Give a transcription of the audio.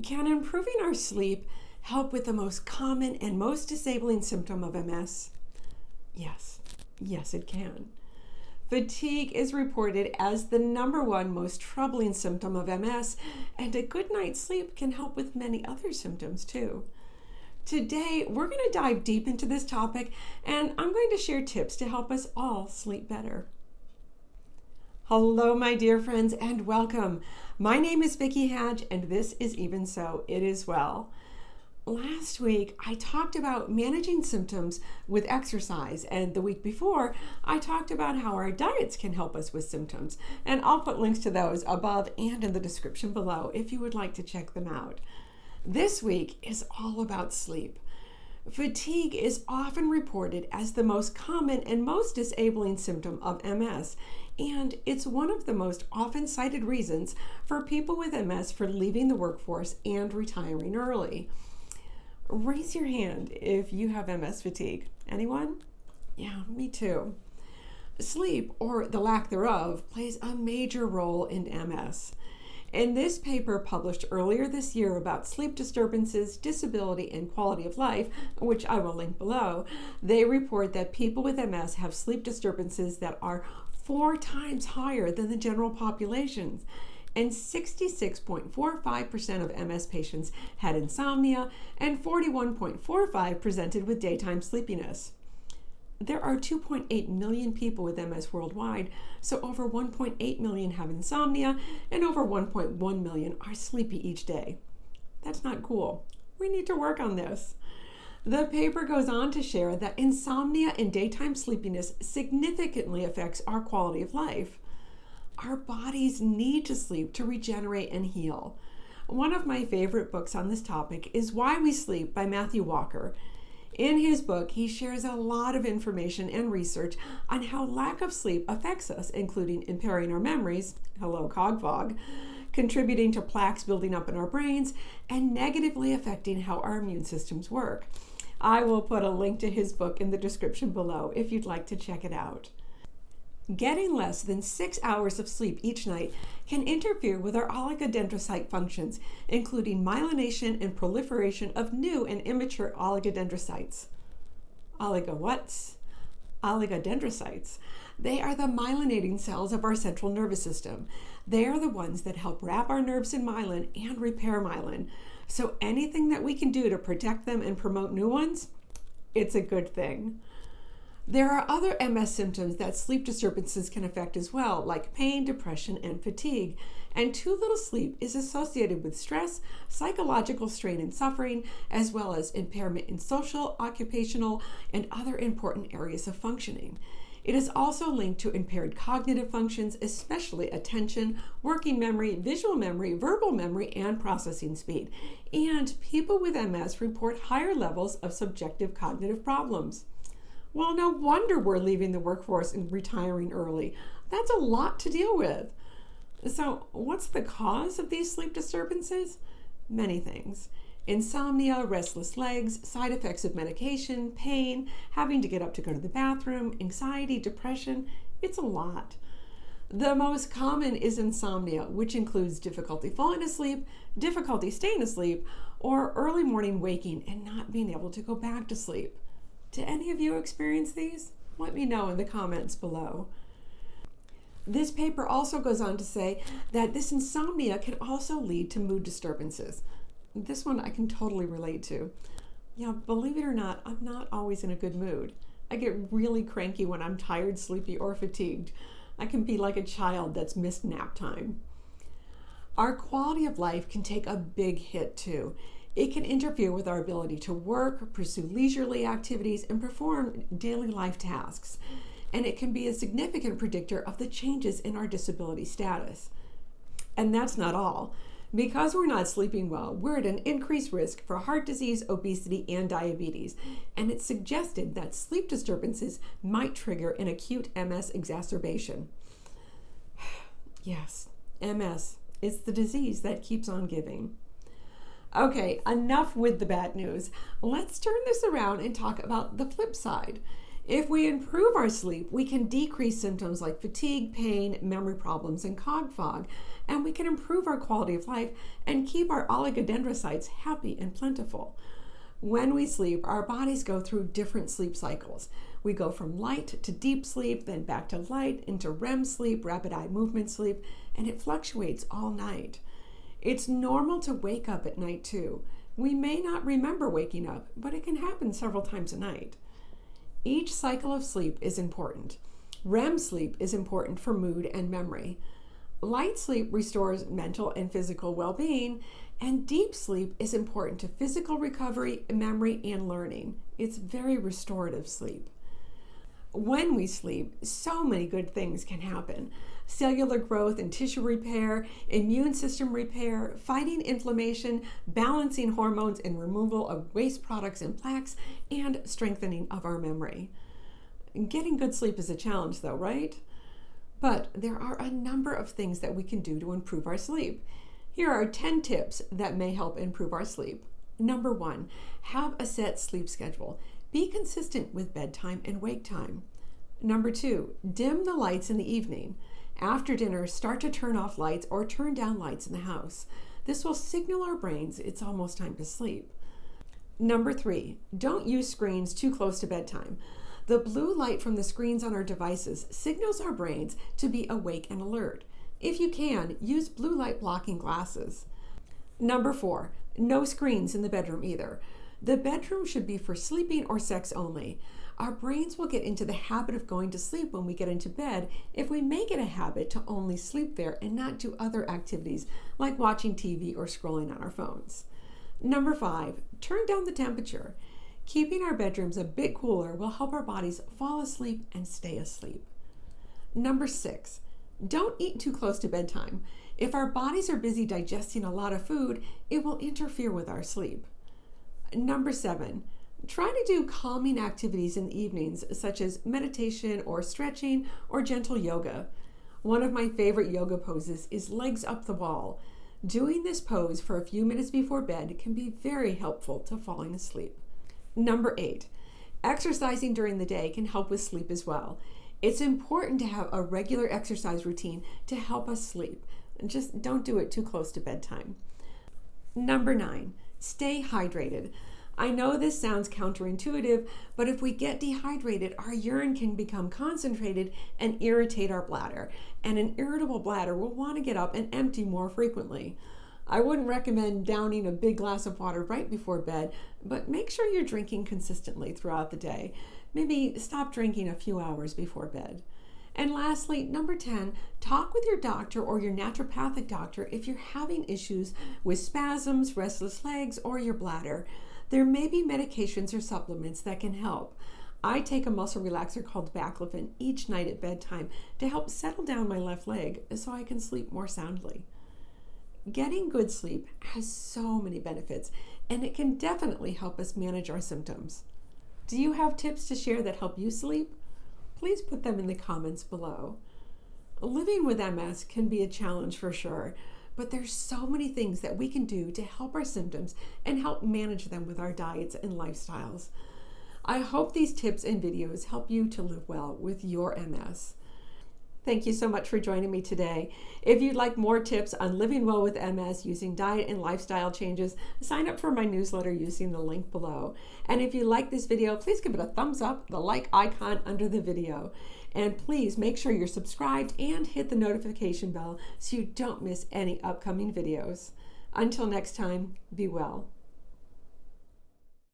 Can improving our sleep help with the most common and most disabling symptom of MS? Yes, it can. Fatigue is reported as the #1 most troubling symptom of MS, and a good night's sleep can help with many other symptoms too. Today, we're going to dive deep into this topic, and I'm going to share tips to help us all sleep better. Hello, my dear friends, and welcome. My name is Vickie Hadge, and this is Even So, It Is Well. Last week, I talked about managing symptoms with exercise, and the week before, I talked about how our diets can help us with symptoms, and I'll put links to those above and in the description below if you would like to check them out. This week is all about sleep. Fatigue is often reported as the most common and most disabling symptom of MS, and it's one of the most often cited reasons for people with MS for leaving the workforce and retiring early. Raise your hand if you have MS fatigue. Anyone? Yeah, me too. Sleep, or the lack thereof, plays a major role in MS. In this paper published earlier this year about sleep disturbances, disability, and quality of life, which I will link below, they report that people with MS have sleep disturbances that are 4 times higher than the general population. And 66.45% of MS patients had insomnia, and 41.45% presented with daytime sleepiness. There are 2.8 million people with MS worldwide, so over 1.8 million have insomnia, and over 1.1 million are sleepy each day. That's not cool. We need to work on this. The paper goes on to share that insomnia and daytime sleepiness significantly affects our quality of life. Our bodies need to sleep to regenerate and heal. One of my favorite books on this topic is Why We Sleep by Matthew Walker. In his book, he shares a lot of information and research on how lack of sleep affects us, including impairing our memories, hello cog fog, contributing to plaques building up in our brains, and negatively affecting how our immune systems work. I will put a link to his book in the description below if you'd like to check it out. Getting less than 6 hours of sleep each night can interfere with our oligodendrocyte functions, including myelination and proliferation of new and immature oligodendrocytes. Oligodendrocytes. They are the myelinating cells of our central nervous system. They are the ones that help wrap our nerves in myelin and repair myelin. So anything that we can do to protect them and promote new ones, it's a good thing. There are other MS symptoms that sleep disturbances can affect as well, like pain, depression, and fatigue. And too little sleep is associated with stress, psychological strain and suffering, as well as impairment in social, occupational, and other important areas of functioning. It is also linked to impaired cognitive functions, especially attention, working memory, visual memory, verbal memory, and processing speed. And people with MS report higher levels of subjective cognitive problems. Well, no wonder we're leaving the workforce and retiring early. That's a lot to deal with. So, what's the cause of these sleep disturbances? Many things. Insomnia, restless legs, side effects of medication, pain, having to get up to go to the bathroom, anxiety, depression. It's a lot. The most common is insomnia, which includes difficulty falling asleep, difficulty staying asleep, or early morning waking and not being able to go back to sleep. Do any of you experience these? Let me know in the comments below. This paper also goes on to say that this insomnia can also lead to mood disturbances. This one I can totally relate to. Yeah, believe it or not, I'm not always in a good mood. I get really cranky when I'm tired, sleepy, or fatigued. I can be like a child that's missed nap time. Our quality of life can take a big hit too. It can interfere with our ability to work, pursue leisurely activities, and perform daily life tasks. And it can be a significant predictor of the changes in our disability status. And that's not all. Because we're not sleeping well, we're at an increased risk for heart disease, obesity, and diabetes. And it's suggested that sleep disturbances might trigger an acute MS exacerbation. Yes, MS. It's the disease that keeps on giving. Okay, enough with the bad news. Let's turn this around and talk about the flip side. If we improve our sleep, we can decrease symptoms like fatigue, pain, memory problems, and cog fog, and we can improve our quality of life and keep our oligodendrocytes happy and plentiful. When we sleep, our bodies go through different sleep cycles. We go from light to deep sleep, then back to light, into REM sleep, rapid eye movement sleep, and it fluctuates all night. It's normal to wake up at night too. We may not remember waking up, but it can happen several times a night. Each cycle of sleep is important. REM sleep is important for mood and memory. Light sleep restores mental and physical well-being, and deep sleep is important to physical recovery, memory, and learning. It's very restorative sleep. When we sleep, so many good things can happen. Cellular growth and tissue repair, immune system repair, fighting inflammation, balancing hormones, and removal of waste products and plaques, and strengthening of our memory. Getting good sleep is a challenge though, right? But there are a number of things that we can do to improve our sleep. Here are 10 tips that may help improve our sleep. Number 1, have a set sleep schedule. Be consistent with bedtime and wake time. Number 2, dim the lights in the evening. After dinner, start to turn off lights or turn down lights in the house. This will signal our brains it's almost time to sleep. Number 3, don't use screens too close to bedtime. The blue light from the screens on our devices signals our brains to be awake and alert. If you can, use blue light blocking glasses. Number 4, no screens in the bedroom either. The bedroom should be for sleeping or sex only. Our brains will get into the habit of going to sleep when we get into bed if we make it a habit to only sleep there and not do other activities like watching TV or scrolling on our phones. Number 5, turn down the temperature. Keeping our bedrooms a bit cooler will help our bodies fall asleep and stay asleep. Number 6, don't eat too close to bedtime. If our bodies are busy digesting a lot of food, it will interfere with our sleep. Number 7, try to do calming activities in the evenings, such as meditation or stretching or gentle yoga. One of my favorite yoga poses is legs up the wall. Doing this pose for a few minutes before bed can be very helpful to falling asleep. Number 8, exercising during the day can help with sleep as well. It's important to have a regular exercise routine to help us sleep. Just don't do it too close to bedtime. Number 9, stay hydrated. I know this sounds counterintuitive, but if we get dehydrated, our urine can become concentrated and irritate our bladder. And an irritable bladder will want to get up and empty more frequently. I wouldn't recommend downing a big glass of water right before bed, but make sure you're drinking consistently throughout the day. Maybe stop drinking a few hours before bed. And lastly, number 10, talk with your doctor or your naturopathic doctor if you're having issues with spasms, restless legs, or your bladder. There may be medications or supplements that can help. I take a muscle relaxer called baclofen each night at bedtime to help settle down my left leg so I can sleep more soundly. Getting good sleep has so many benefits, and it can definitely help us manage our symptoms. Do you have tips to share that help you sleep? Please put them in the comments below. Living with MS can be a challenge for sure, but there's so many things that we can do to help our symptoms and help manage them with our diets and lifestyles. I hope these tips and videos help you to live well with your MS. Thank you so much for joining me today. If you'd like more tips on living well with MS using diet and lifestyle changes, sign up for my newsletter using the link below. And if you like this video, please give it a thumbs up, the like icon under the video. And please make sure you're subscribed and hit the notification bell so you don't miss any upcoming videos. Until next time, be well.